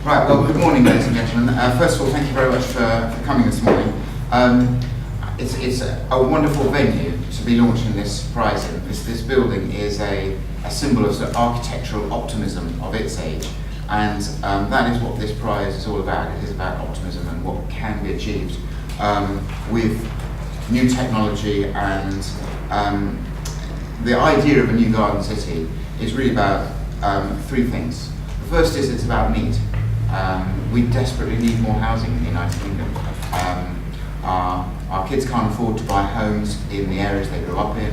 Right, well, good morning, ladies and gentlemen. First of all, thank you very much for coming this morning. It's a wonderful venue to be launching this prize in. This building is a symbol of, sort of architectural optimism of its age, and that is what this prize is all about. It is about optimism and what can be achieved with new technology, and the idea of a new garden city is really about three things. The first is it's about need. We desperately need more housing in the United Kingdom. Our kids can't afford to buy homes in the areas they grew up in.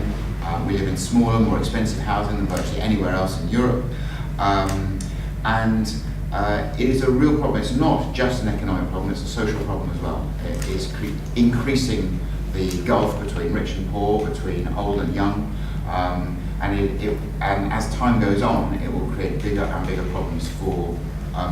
We live in smaller, more expensive housing than virtually anywhere else in Europe. It is a real problem. It's not just an economic problem, it's a social problem as well. It is increasing the gulf between rich and poor, between old and young. And as time goes on, it will create bigger and bigger problems for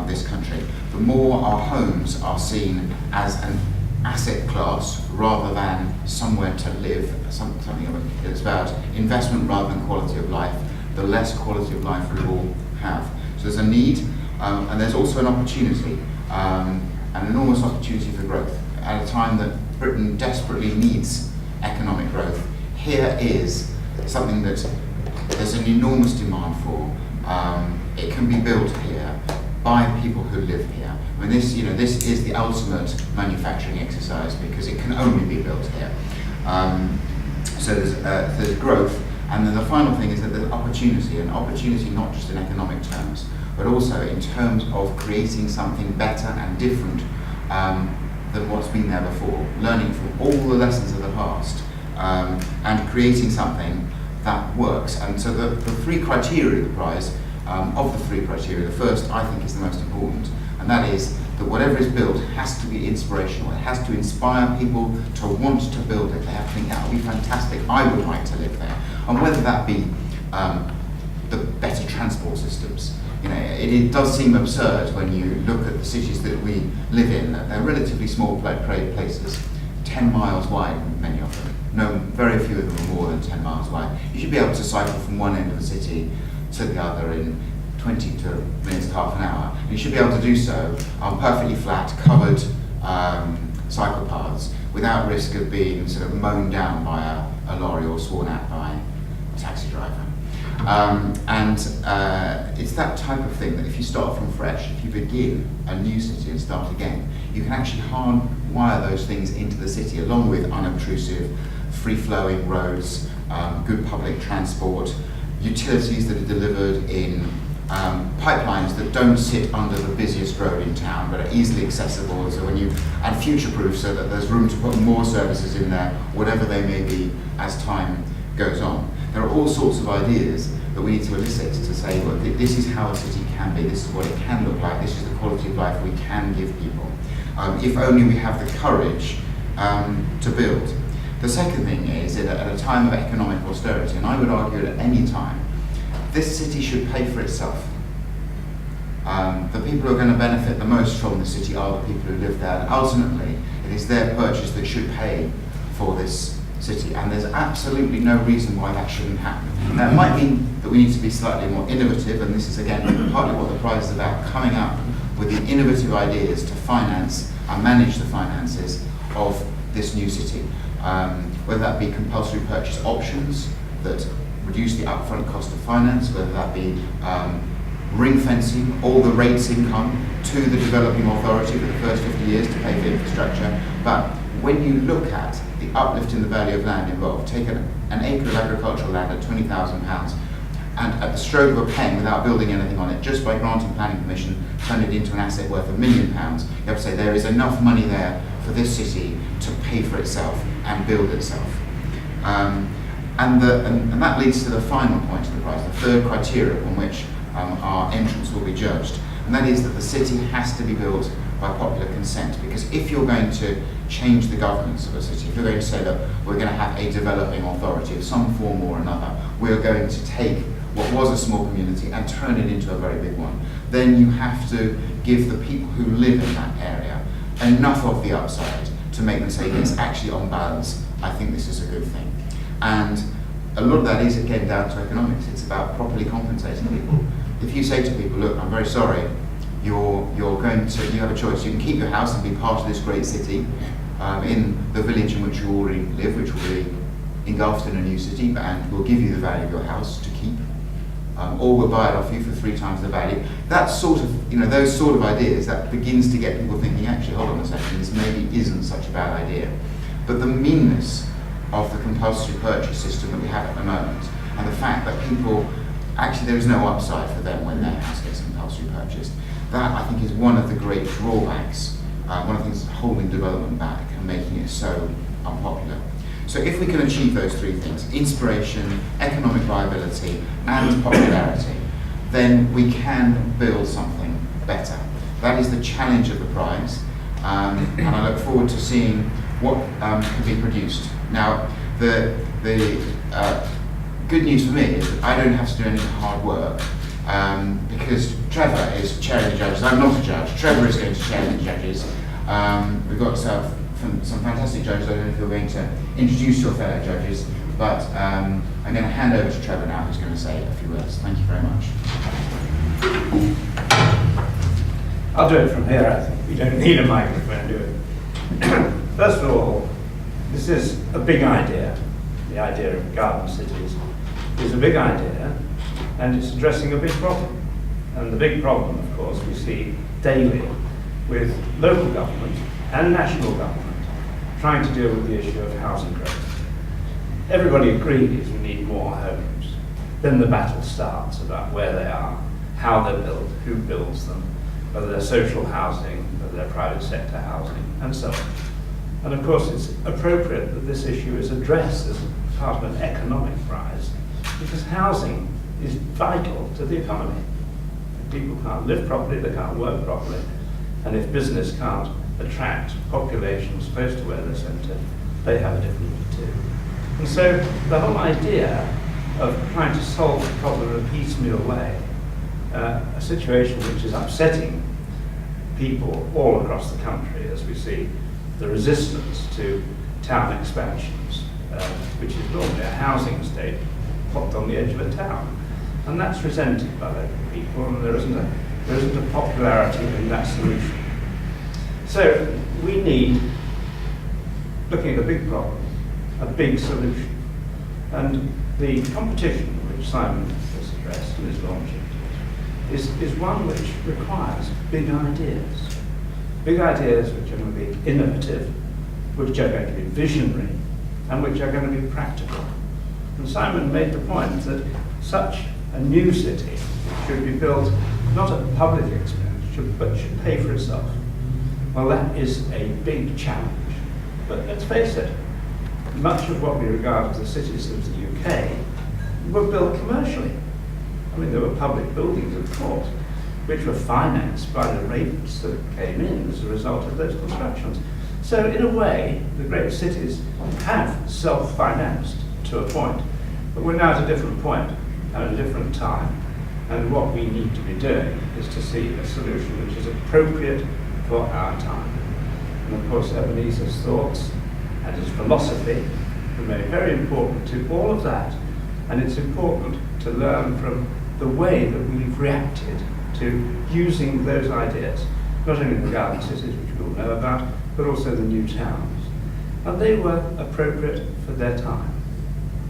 this country. The more our homes are seen as an asset class rather than somewhere to live, something that's about investment rather than quality of life, the less quality of life we all have. So there's a need, and there's also an opportunity, an enormous opportunity for growth. At a time that Britain desperately needs economic growth, here is something that there's an enormous demand for. It can be built here by people who live here. I mean, this is the ultimate manufacturing exercise because it can only be built here. So there's growth, and then the final thing is that there's opportunity, and opportunity not just in economic terms, but also in terms of creating something better and different than what's been there before, learning from all the lessons of the past, and creating something that works. And so the three criteria of the prize, the first I think is the most important, and that is that whatever is built has to be inspirational. It has to inspire people to want to build it. They have to think, that would be fantastic, I would like to live there. And whether that be the better transport systems. It does seem absurd when you look at the cities that we live in, that they're relatively small places, 10 miles wide, many of them. No, very few of them are more than 10 miles wide. You should be able to cycle from one end of the city to the other in 20 minutes to half an hour. And you should be able to do so on perfectly flat, covered cycle paths without risk of being sort of mown down by a lorry or sworn at by a taxi driver. It's that type of thing that if you start from fresh, if you begin a new city and start again, you can actually hardwire those things into the city along with unobtrusive, free-flowing roads, good public transport, utilities that are delivered in pipelines that don't sit under the busiest road in town but are easily accessible, so and future-proof so that there's room to put more services in there, whatever they may be as time goes on. There are all sorts of ideas that we need to elicit to say, well, this is how a city can be, this is what it can look like, this is the quality of life we can give people, if only we have the courage to build. The second thing is that at a time of economic austerity, and I would argue at any time, this city should pay for itself. The people who are going to benefit the most from the city are the people who live there, and ultimately it is their purchase that should pay for this city, and there's absolutely no reason why that shouldn't happen. Now, it might mean that we need to be slightly more innovative, and this is again partly what the prize is about, coming up with the innovative ideas to finance and manage the finances of this new city. Whether that be compulsory purchase options that reduce the upfront cost of finance, whether that be ring fencing all the rates income to the developing authority for the first 50 years to pay for infrastructure. But when you look at the uplift in the value of land involved, take an acre of agricultural land at £20,000 and at the stroke of a pen, without building anything on it, just by granting planning permission, turn it into an asset worth £1 million, you have to say there is enough money there for this city to pay for itself and build itself. And that leads to the final point of the prize, the third criteria on which our entrants will be judged, and that is that the city has to be built by popular consent. Because if you're going to change the governance of a city, if you're going to say that we're going to have a developing authority of some form or another, we're going to take what was a small community and turn it into a very big one, then you have to give the people who live in that area enough of the upside to make them say, yes, actually on balance, I think this is a good thing. And a lot of that is, again, down to economics. It's about properly compensating people. If you say to people, look, I'm very sorry, you have a choice. You can keep your house and be part of this great city in the village in which you already live, which will be engulfed in a new city, and will give you the value of your house to keep, or we'll buy it off you for 3 times the value. That sort of, those sort of ideas, that begins to get people thinking, actually, hold on a second, this maybe isn't such a bad idea. But the meanness of the compulsory purchase system that we have at the moment, and the fact that people, actually there is no upside for them when their house gets compulsory purchased, that I think is one of the great drawbacks, one of the things holding development back and making it so unpopular. So if we can achieve those 3 things, inspiration, economic viability, and popularity, then we can build something better. That is the challenge of the prize, and I look forward to seeing what can be produced. Now, the good news for me is that I don't have to do any hard work, because Trevor is chairing the judges. I'm not a judge. Trevor is going to chair the judges. We've got some fantastic judges. I don't know if you're going to introduce your fellow judges, but I'm going to hand over to Trevor now, who's going to say a few words. Thank you very much. I'll do it from here. I think we don't need a microphone, do we? First of all, this is a big idea. The idea of garden cities is a big idea, and it's addressing a big problem. And the big problem, of course, we see daily with local government and national government trying to deal with the issue of housing growth. Everybody agrees we need more homes. Then the battle starts about where they are, how they're built, who builds them, whether they're social housing, whether they're private sector housing, and so on. And of course, it's appropriate that this issue is addressed as part of an economic prize, because housing is vital to the economy. If people can't live properly, they can't work properly, and if business can't attract populations close to where they're centred, they have a difficulty too. And so the whole idea of trying to solve the problem in a piecemeal way, a situation which is upsetting people all across the country, as we see the resistance to town expansions, which is normally a housing estate plopped on the edge of a town. And that's resented by local people, and there isn't a popularity in that solution. So we need, looking at a big problem, a big solution. And the competition which Simon has addressed and is launching is one which requires big ideas. Big ideas which are going to be innovative, which are going to be visionary, and which are going to be practical. And Simon made the point that such a new city should be built not at public expense, but should pay for itself. Well, that is a big challenge. But let's face it, much of what we regard as the cities of the UK were built commercially. I mean, there were public buildings, of course, which were financed by the rates that came in as a result of those constructions. So in a way, the great cities have self-financed to a point, but we're now at a different point and at a different time. And what we need to be doing is to see a solution which is appropriate for our time. And of course, Ebenezer's thoughts and his philosophy remain very important to all of that. And it's important to learn from the way that we've reacted to using those ideas, not only the garden cities, which we all know about, but also the new towns. And they were appropriate for their time.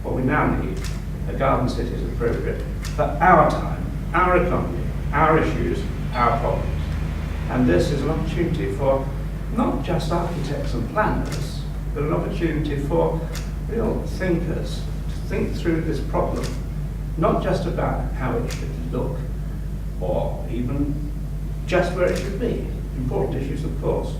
What we now need, a garden city, is appropriate for our time, our economy, our issues, our problems. And this is an opportunity for not just architects and planners, but an opportunity for real thinkers to think through this problem, not just about how it should look, or even just where it should be. Important issues, of course.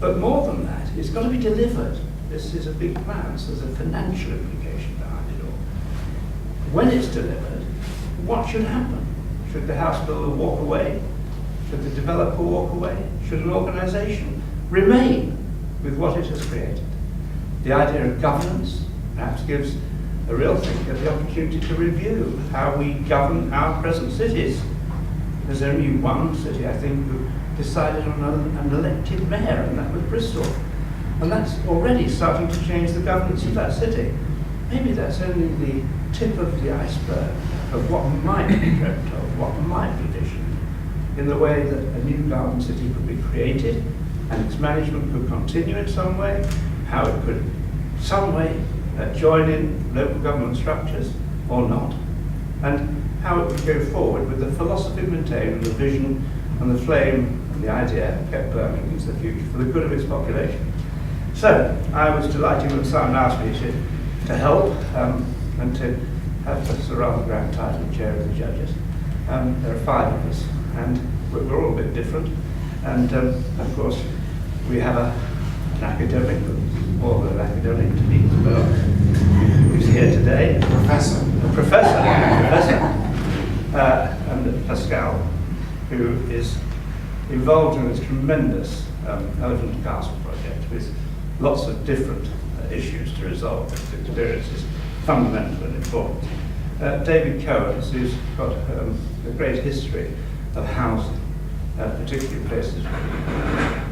But more than that, it's got to be delivered. This is a big plan, so there's a financial implication behind it all. When it's delivered, what should happen? Should the house builder walk away? Should the developer walk away? Should an organisation remain with what it has created? The idea of governance perhaps gives a real thinker the opportunity to review how we govern our present cities. There's only one city, I think, who decided on an elected mayor, and that was Bristol. And that's already starting to change the governance of that city. Maybe that's only the tip of the iceberg of what might be dreamt of, what might be visioned. in the way that a new garden city could be created and its management could continue in some way, how it could some way join in local government structures or not, and how it would go forward with the philosophy maintained, the vision and the flame and the idea kept burning into the future for the good of its population. So I was delighted when Simon asked me to help and to have this rather grand title of chair of the judges. There are 5 of us, and we're all a bit different. And of course, we have an academic, more than an academic, to be who's here today. A professor. A professor. And Pascal, who is involved in this tremendous Elephant Castle project with lots of different issues to resolve. His experience is fundamental and important. David Cohen, who's got a great history of housing, particularly places.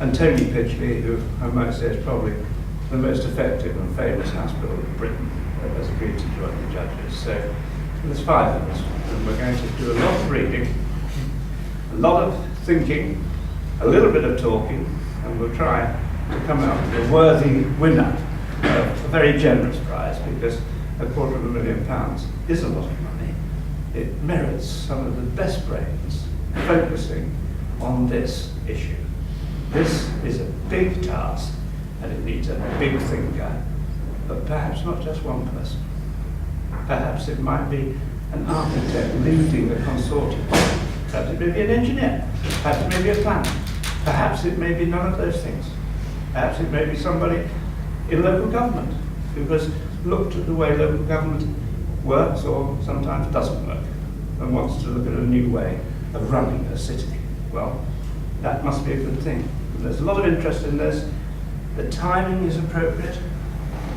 And Tony Pidgley, who I might say is probably the most effective and famous house builder in Britain, has agreed to join the judges. So there's 5 of us, and we're going to do a lot of reading, a lot of thinking, a little bit of talking, and we'll try to come out with a worthy winner of a very generous prize, because £250,000 is a lot of money. It merits some of the best brains focusing on this issue. This is a big task, and it needs a big thinker, but perhaps not just one person. Perhaps it might be an architect leading the consortium. Perhaps it may be an engineer. Perhaps it may be a planner. Perhaps it may be none of those things. Perhaps it may be somebody in local government who has looked at the way local government works or sometimes doesn't work and wants to look at a new way of running a city. Well, that must be a good thing. There's a lot of interest in this. The timing is appropriate.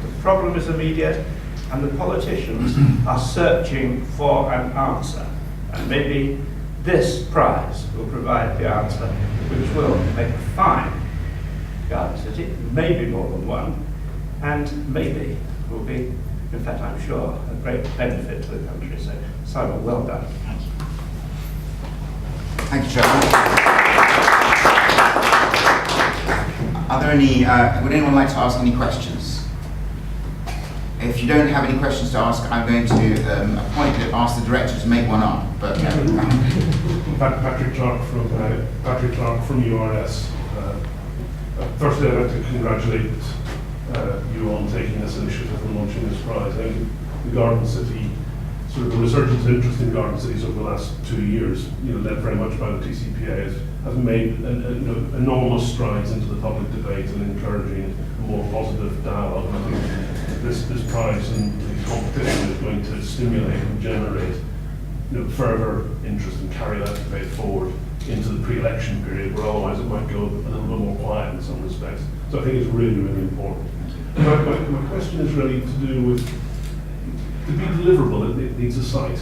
The problem is immediate. And the politicians are searching for an answer. And maybe this prize will provide the answer, which will make a fine garden city, maybe more than one, and maybe will be, in fact I'm sure, a great benefit to the country. So Simon, well done. Thank you, Trevor. Are there any, would anyone like to ask any questions? If you don't have any questions to ask, I'm going to ask the director to make one up. But Patrick Clark from URS. Firstly, I'd like to congratulate you on taking this initiative and launching this prize. I think the Garden City, sort of the resurgence of interest in garden cities over the last 2 years, led very much by the TCPA, has made enormous strides into the public debate and encouraging a more positive dialogue. And I think this prize and the competition is going to stimulate and generate further interest and carry that debate forward into the pre-election period, where otherwise it might go a little bit more quiet in some respects. So I think it's really, really important. My question is really to do with, to be deliverable, it needs a site,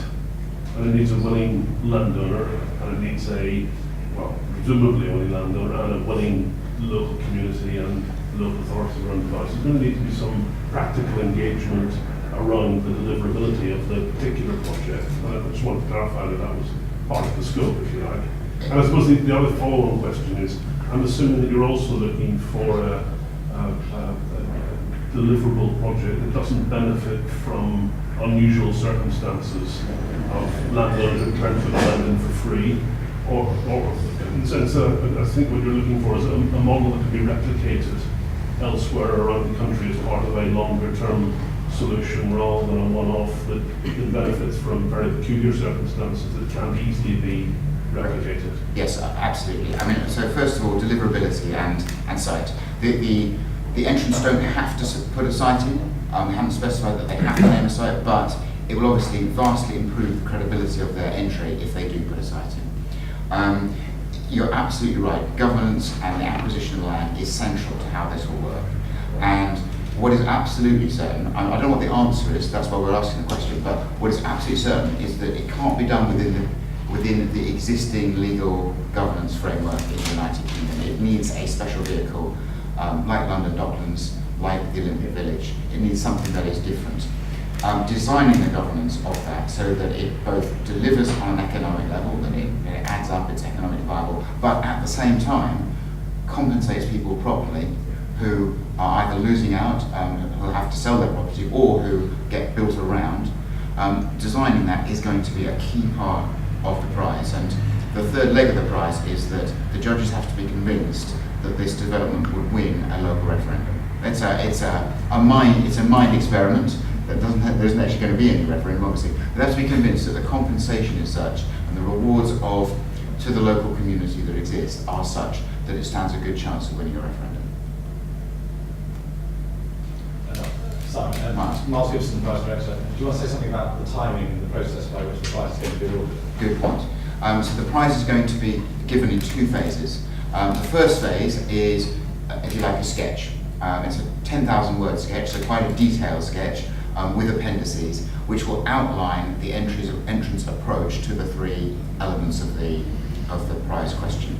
and it needs a willing landowner, and it needs presumably a willing landowner, and a willing local community and local authorities around the device. There's going to need to be some practical engagement around the deliverability of the particular project. And I just want to clarify that was part of the scope, if you like. And I suppose the other follow-on question is, I'm assuming that you're also looking for a deliverable project that doesn't benefit from unusual circumstances of landowners returning to the land in for free, or in the sense I think what you're looking for is a model that can be replicated elsewhere around the country as part of a longer-term solution rather than a one-off that benefits from very peculiar circumstances that can't easily be replicated. Yes, absolutely. I mean, so first of all, deliverability and site. The entrants don't have to put a site in. We haven't specified that they have to name a site, but it will obviously vastly improve the credibility of their entry if they do put a site in. You're absolutely right. Governance and the acquisition of land is central to how this will work. And what is absolutely certain, I don't know what the answer is, that's why we're asking the question, but what is absolutely certain is that it can't be done within the existing legal governance framework in the United Kingdom. It needs a special vehicle, like London Docklands, like the Olympic Village. It needs something that is different. Designing the governance of that so that it both delivers on an economic level, that it adds up its economic viability, but at the same time compensates people properly who are either losing out, who have to sell their property, or who get built around. Designing that is going to be a key part of the prize, and the third leg of the prize is that the judges have to be convinced that this development would win a local referendum. It's a mind experiment. There isn't actually going to be any referendum, obviously. They have to be convinced that the compensation is such and the rewards to the local community that exists are such that it stands a good chance of winning a referendum. Simon, Miles Gibson, Prize Director. Do you want to say something about the timing and the process by which the prize is going to be awarded? Good point. So the prize is going to be given in two phases. The first phase is, if you like, a sketch. It's a 10,000 word sketch, so quite a detailed sketch with appendices, which will outline the entrance approach to the three elements of the prize question.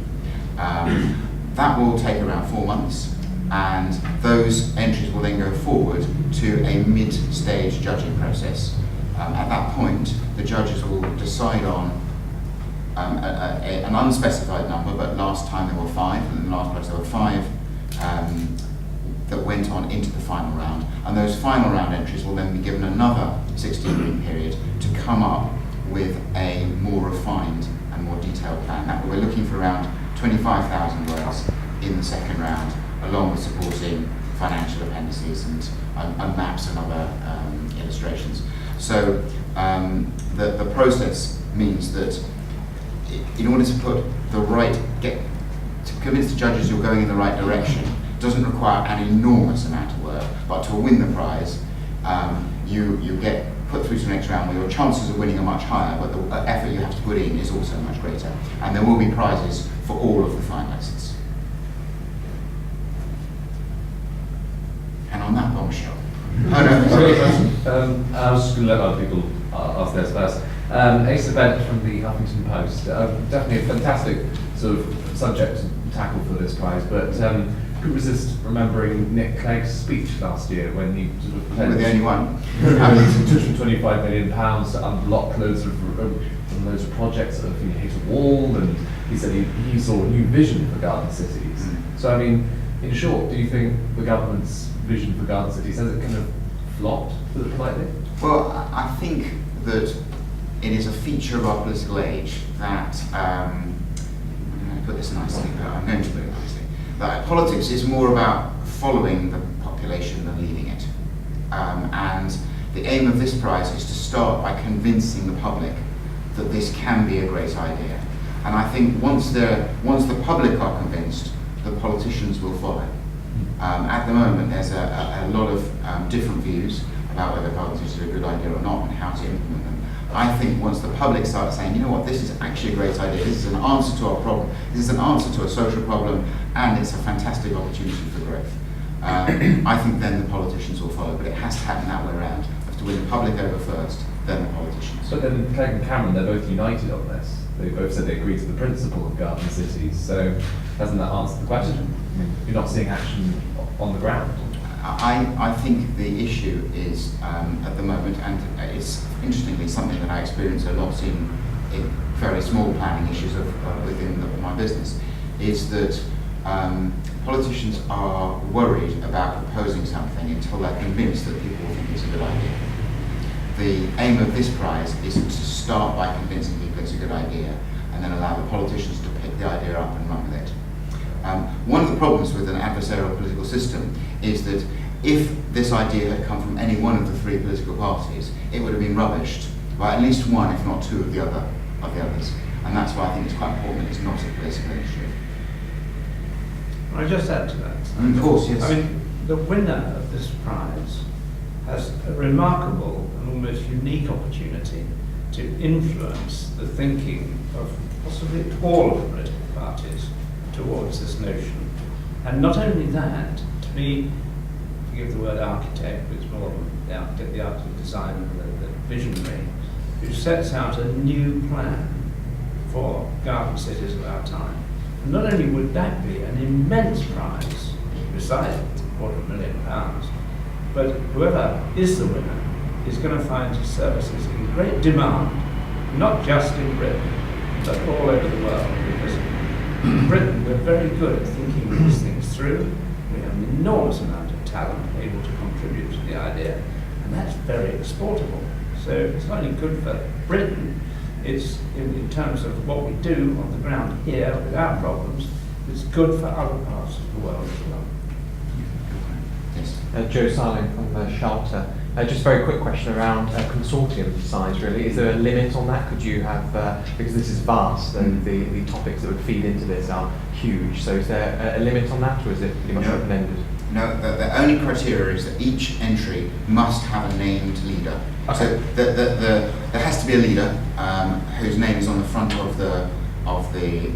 That will take around 4 months, and those entries will then go forward to a mid-stage judging process. At that point, the judges will decide on an unspecified number, but last time there were 5, and in the last place there were 5 that went on into the final round, and those final round entries will then be given another 16-week period to come up with a more refined and more detailed plan. That we're looking for around 25,000 words in the second round, along with supporting financial appendices and maps and other illustrations. So the process means that in order to put to convince the judges you're going in the right direction doesn't require an enormous amount of work, but to win the prize, you get put through to the next round where your chances of winning are much higher, but the effort you have to put in is also much greater. And there will be prizes for all of the finalists. And on that bombshell. I was just going to let other people ask theirs first. Asa Bent from the Huffington Post. Definitely a fantastic sort of subject to tackle for this prize, but couldn't resist remembering Nick Clegg's speech last year when he sort of We're the only one. £225 million to unblock loads of projects that have hit a wall, and he said he saw a new vision for garden cities. So I mean, in short, do you think the government's vision for garden cities has it kind of flopped, to put it politely? Well, I think that it is a feature of our political age that, I'm going to put this nicely, but I'm going to put it nicely, that politics is more about following the population than leading it. And the aim of this prize is to start by convincing the public that this can be a great idea. And I think once the public are convinced, the politicians will follow. At the moment, there's a lot of different views about whether garden cities are a good idea or not and how to implement them. I think once the public starts saying, you know what, this is actually a great idea, this is an answer to our problem, this is an answer to a social problem, and it's a fantastic opportunity for growth. I think then the politicians will follow, but it has to happen that way around. You have to win the public over first, then the politicians. But then Clegg and Cameron, they're both united on this. They both said they agree to the principle of garden cities, so hasn't that answered the question? I mean, you're not seeing action on the ground. I think the issue is, at the moment, and it's interestingly something that I experience a lot in very small planning issues within my business, is that politicians are worried about proposing something until they're convinced that people think it's a good idea. The aim of this prize is to start by convincing people it's a good idea, and then allow the politicians to pick the idea up and run with it. One of the problems with an adversarial political system is that if this idea had come from any one of the 3 political parties, it would have been rubbished by at least one, if not 2 of the others. And that's why I think it's quite important it's not a political issue. Can I just add to that? Of course, yes. I mean, the winner of this prize has a remarkable and almost unique opportunity to influence the thinking of possibly all of the political parties towards this notion. And not only that, to be, forgive the word architect, but it's more than the architect, the architect designer, the visionary, who sets out a new plan for garden cities of our time. And not only would that be an immense prize, besides £250,000, but whoever is the winner is going to find his services in great demand, not just in Britain, but all over the world, because In Britain, we're very good at thinking these things through. We have an enormous amount of talent able to contribute to the idea, and that's very exportable. So it's not only good for Britain, it's in terms of what we do on the ground here without problems, it's good for other parts of the world as well. Yes. Joe Sarling from Shelter. Just a very quick question around consortium size, really. Is there a limit on that? Could you have, because this is vast and the topics that would feed into this are huge, so is there a limit on that, or is it pretty much open-ended? No, the only criteria is that each entry must have a named leader. Okay. So there has to be a leader whose name is on the front of the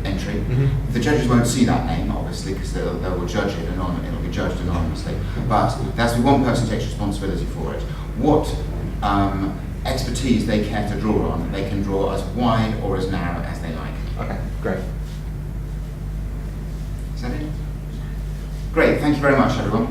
entry. Mm-hmm. The judges won't see that name, obviously, because they will judge it it'll be judged anonymously. But there has to be one person who takes responsibility for it. What expertise they care to draw on, they can draw as wide or as narrow as they like. Okay, great. Is that it? Great, thank you very much, everyone.